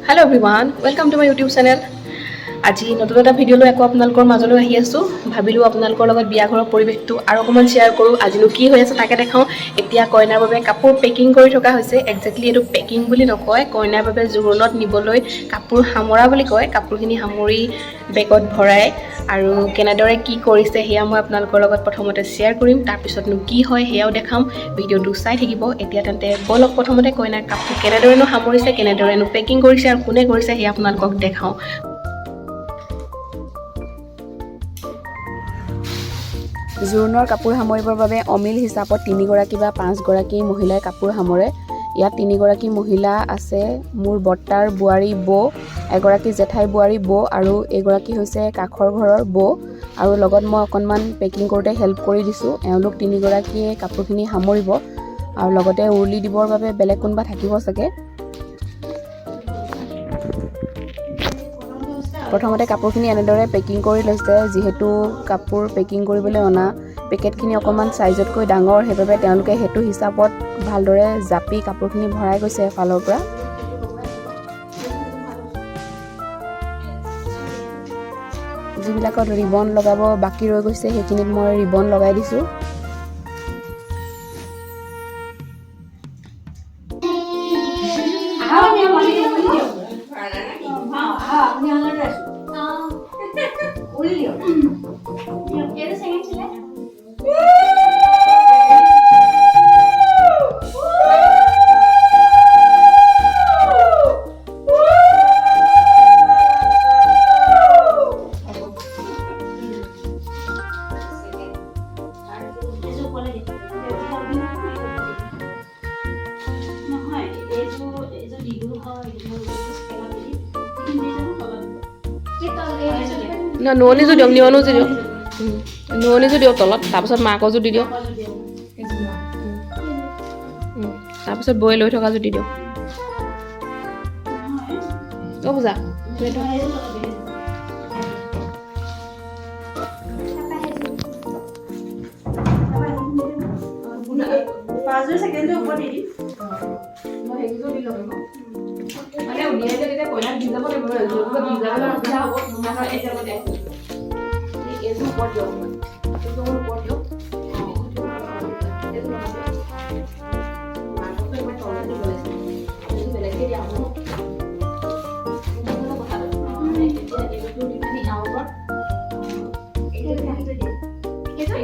Hello everyone, welcome to my YouTube channel. আজি নতুন এটা ভিডিও লৈ আপোনালোকৰ মাজলৈ আহি আছো ভাবিলো আপোনালোকৰ লগত বিয়া ঘৰৰ পৰিবেশটো আৰু অকমান শেয়াৰ কৰো আজিনো কি হৈ আছে তাকে দেখাও এতিয়া কইনাৰ বাবে কাপোৰ পেকিং কৰি থকা হৈছে এক্স্যাক্টলি এটো পেকিং বুলি নকয় কইনাৰ বাবে জোৰোণত নিবলৈ কাপোৰ হামৰা বুলি কয় কাপোৰখিনি হামৰি বেগত ভৰাই আৰু কেনেদৰে কি কৰিছে হেয়া মই আপোনালোকৰ লগত প্ৰথমতে শেয়াৰ কৰিম তাৰ পিছতনো কি হয় হেয়াও দেখাম ভিডিওটো চাই থাকিব এতিয়া তেন্তে বলক প্ৰথমতে কইনাৰ কাপোৰ কেনেদৰেনো হামৰিছে কেনেদৰেনো পেকিং কৰিছে আৰু কোনে কৰিছে হেয়া আপোনালোকক দেখাও জোৰোণৰ কাপোৰ সামৰিবৰ বাবে অমিল হিচাপত 3 গৰাকী বা 5 গৰাকী মহিলাই কাপোৰ সামৰে ইয়াত 3 গৰাকী মহিলা আছে মোৰ বৰ্তাৰ বুৱাৰী বো এগৰাকী জেঠাই বুৱাৰী বো আৰু এগৰাকী হৈছে কাখৰ ঘৰৰ বো আৰু লগত মই অকনমান পেকিং কৰোতে হেল্প কৰি দিছো এওঁলোক 3 গৰাকীয়ে কাপোৰখিনি সামৰিব আৰু লগতে উৰলি দিবৰ বাবে বেলেগ কোনবা থাকিব সকে প্ৰথমতে কাপোৰখিনি এনেদৰে পেকিং কৰি লৈছে যেহেতু কাপোৰ পেকিং কৰিবলৈ অনা পেকেটখিনি অকমান সাইজতকৈ ডাঙৰ হেবাবে তেওঁলোকে হেতু হিচাপত ভালদৰে জাপি কাপোৰখিনি ভৰাই গৈছে ফালৰ পৰা যিবিলাকত ৰিবন লগাব বাকি ৰৈ গৈছে হেকিনিত মই ৰিবন লগাই দিছো না নোনি যদি নিয়নো যদি নোনি যদি তলত তাৰপিছত মাকৰ যদি দিও তাৰপিছত বই লৈ থকা যদি দিও ও বুজা পাঁচজন সেকেন্ডৰ ওপৰত দি মই হেগিটো দি লম মানে উনিয়ে যেতিয়া কইনাক দি যাব লাগিব যদিও দি যাবলৈ অসুবিধা হ'ব মানে এতিয়া মই দেখো এই এজু ওপৰত দিও এজু ওপৰত দিও এজু লগাব মানটো মই তলতে দিব লাগিছে এজু বেলেগকে দিয়া হ'ব মই কথা মানে এতিয়া এজু দি পিনি আউটৰ এজু ৰাখি থৈ দিয়ে এজু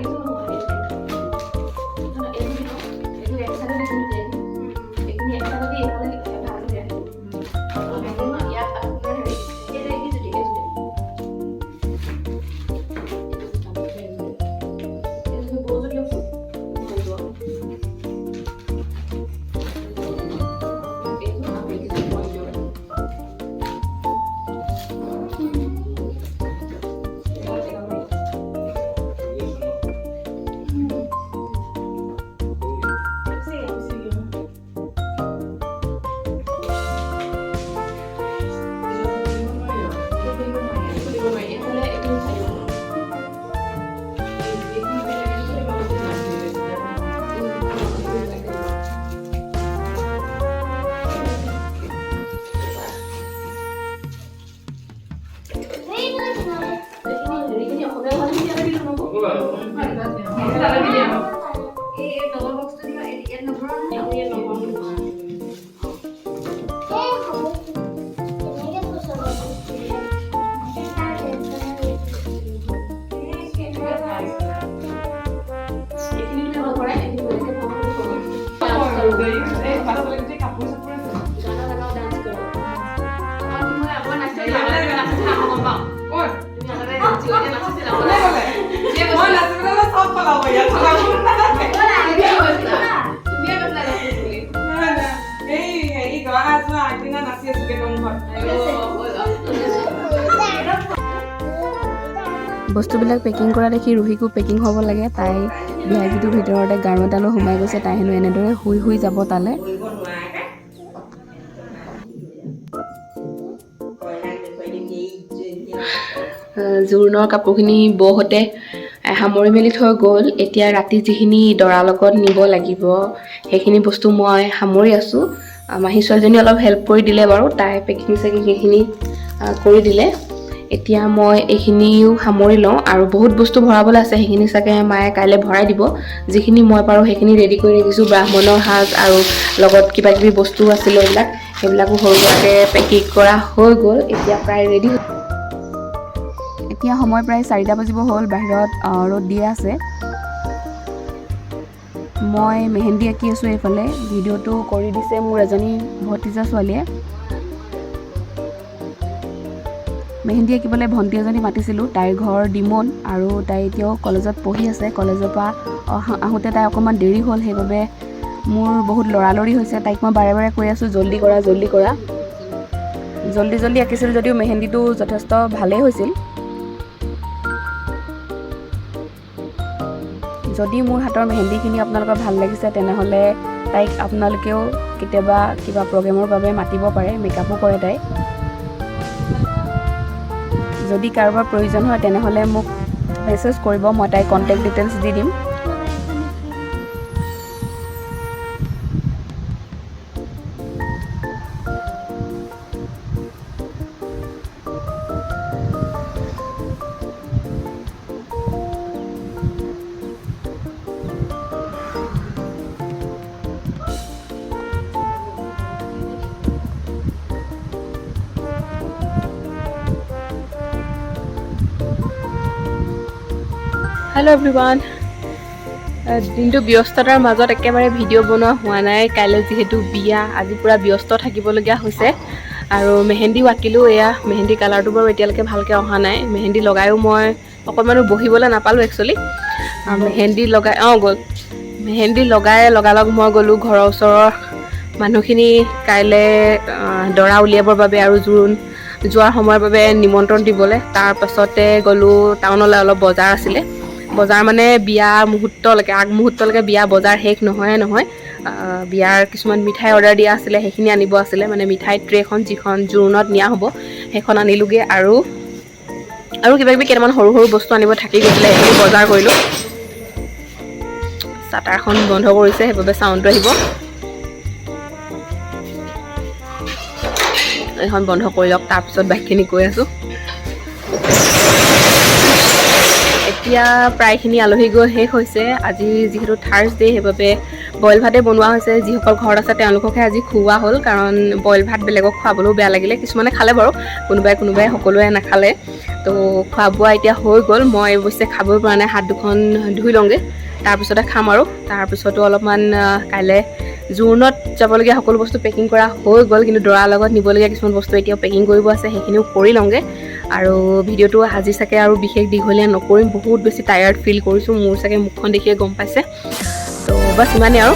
বস্তুবিলাক পেকিং কৰা দেখি ৰুহিকো পেকিং হ'ব লাগে তাই ভিআইপিটোৰ ভিতৰতে গাৰু এটালৈ সোমাই গৈছে তাই হেনো এনেদৰে শুই যাব তালে জোৰোণৰ কাপোৰখিনি বহতে সামৰি মেলি থৈ গ'ল এতিয়া ৰাতি যিখিনি দৰা লগত নিব লাগিব সেইখিনি বস্তু মই সামৰি আছো মাহী ছোৱালীজনী অলপ হেল্প কৰি দিলে বাৰু, তাই পেকিং চেকিংখিনি কৰি দিলে। এতিয়া মই এইখিনিও সামৰি লওঁ আৰু বহুত বস্তু ভৰাবলৈ আছে, সেইখিনি চাগে মায়ে কাইলৈ ভৰাই দিব। যিখিনি মই পাৰোঁ সেইখিনি ৰেডি কৰি ৰাখিছোঁ, ব্ৰাহ্মণৰ সাজ আৰু লগত কিবা কিবি বস্তু আছিলে সেইবিলাকো সৰু সুৰাকৈ পেকিং কৰা হৈ গ'ল। এতিয়া প্ৰায় ৰেডি। এতিয়া সময় প্ৰায় 4টা বাজিব হ'ল, বাহিৰত ৰ'দ দিয়ে আছে। মই মেহেন্দি আঁকি আছোঁ এইফালে, ভিডিঅ'টো কৰি দিছে মোৰ এজনী ভতিজা ছোৱালীয়ে। মেহেন্দি আঁকিবলৈ ভণ্টি এজনী মাতিছিলোঁ, তাইৰ ঘৰ ডিমন আৰু তাই এতিয়াও কলেজত পঢ়ি আছে। কলেজৰ পৰা আহোঁতে তাই অকণমান দেৰি হ'ল, সেইবাবে মোৰ বহুত লৰালৰি হৈছে। তাইক মই বাৰে বাৰে কৈ আছোঁ জল্দি কৰা জল্দি কৰা। জল্দি আঁকিছিল যদিও মেহেন্দিটো যথেষ্ট ভালেই হৈছিল। যদি মোৰ হাতৰ মেহেন্দিখিনি আপোনালোকৰ ভাল লাগিছে তেনেহ'লে তাইক আপোনালোকেও কেতিয়াবা কিবা প্ৰগ্ৰেমৰ বাবে মাতিব পাৰে, মেকআপো কৰে তাই। যদি কাৰোবাৰ প্ৰয়োজন হয় তেনেহ'লে মোক মেছেজ কৰিব, মই তাইৰ কণ্টেক্ট ডিটেইলছ দি দিম। হেল্ল' এভৰিৱান, দিনটো ব্যস্ততাৰ মাজত একেবাৰে ভিডিঅ' বনোৱা হোৱা নাই। কাইলৈ যিহেতু বিয়া, আজি পূৰা ব্যস্ত থাকিবলগীয়া হৈছে। আৰু মেহেন্দিও আঁকিলোঁ, এয়া মেহেন্দি কালাৰটো বাৰু এতিয়ালৈকে ভালকৈ অহা নাই। মেহেন্দি লগায়ো মই অকণমানো বহিবলৈ নাপালোঁ একচুৱেলি। মেহেন্দি লগালগ মই গ'লোঁ ঘৰৰ ওচৰৰ মানুহখিনি কাইলৈ দৰা উলিয়াবৰ বাবে আৰু জোৰোণ যোৱাৰ সময়ৰ বাবে নিমন্ত্ৰণ দিবলৈ। তাৰপাছতে গ'লোঁ টাউনলৈ, অলপ বজাৰ আছিলে। বজাৰ মানে বিয়া মুহূৰ্তলৈকে, আগমুহূৰ্তলৈকে বিয়া বজাৰ শেষ নহয়। বিয়াৰ কিছুমান মিঠাই অৰ্ডাৰ দিয়া আছিলে, সেইখিনি আনিব আছিলে। মানে মিঠাই ট্ৰেখন যিখন জোৰোণত নিয়া হ'ব সেইখন আনিলোগৈ, আৰু কিবা কিবি কেইটামান সৰু সৰু বস্তু আনিব থাকি গৈছিলে, সেইখিনি বজাৰ কৰিলোঁ। চাটাৰখন বন্ধ কৰিছে, সেইবাবে চাউণ্ডটো আহিব। এইখন বন্ধ কৰি লওক, তাৰপিছত বাকীখিনি কৈ আছোঁ। এতিয়া প্ৰায়খিনি আলহী গৈ শেষ হৈছে। আজি যিহেতু থাৰ্ছডে, সেইবাবে বইল ভাতেই বনোৱা হৈছে। যিসকল ঘৰত আছে তেওঁলোককহে আজি খুওৱা হ'ল, কাৰণ বইল ভাত বেলেগক খুৱাবলৈও বেয়া লাগিলে। কিছুমানে খালে বাৰু, কোনোবাই সকলোৱে নাখালে। তো খোৱা বোৱা এতিয়া হৈ গ'ল। মই অৱশ্যে খাবই পৰা নাই, হাত দুখন ধুই লওঁগৈ, তাৰপিছতে খাম। আৰু তাৰপিছতো অলপমান কাইলৈ জোৰোণত যাবলগীয়া সকলো বস্তু পেকিং কৰা হৈ গ'ল, কিন্তু দৰাৰ লগত নিবলগীয়া কিছুমান বস্তু এতিয়াও পেকিং কৰিব আছে, সেইখিনিও কৰি লওঁগৈ। আৰু ভিডিঅ'টো আজি চাগে আৰু বিশেষ দীঘলীয়া নকৰিম, বহুত বেছি টায়াৰ্ড ফিল কৰিছোঁ। মোৰ চাগে মুখখন দেখিয়ে গম পাইছে। তো বাছ ইমানেই আৰু।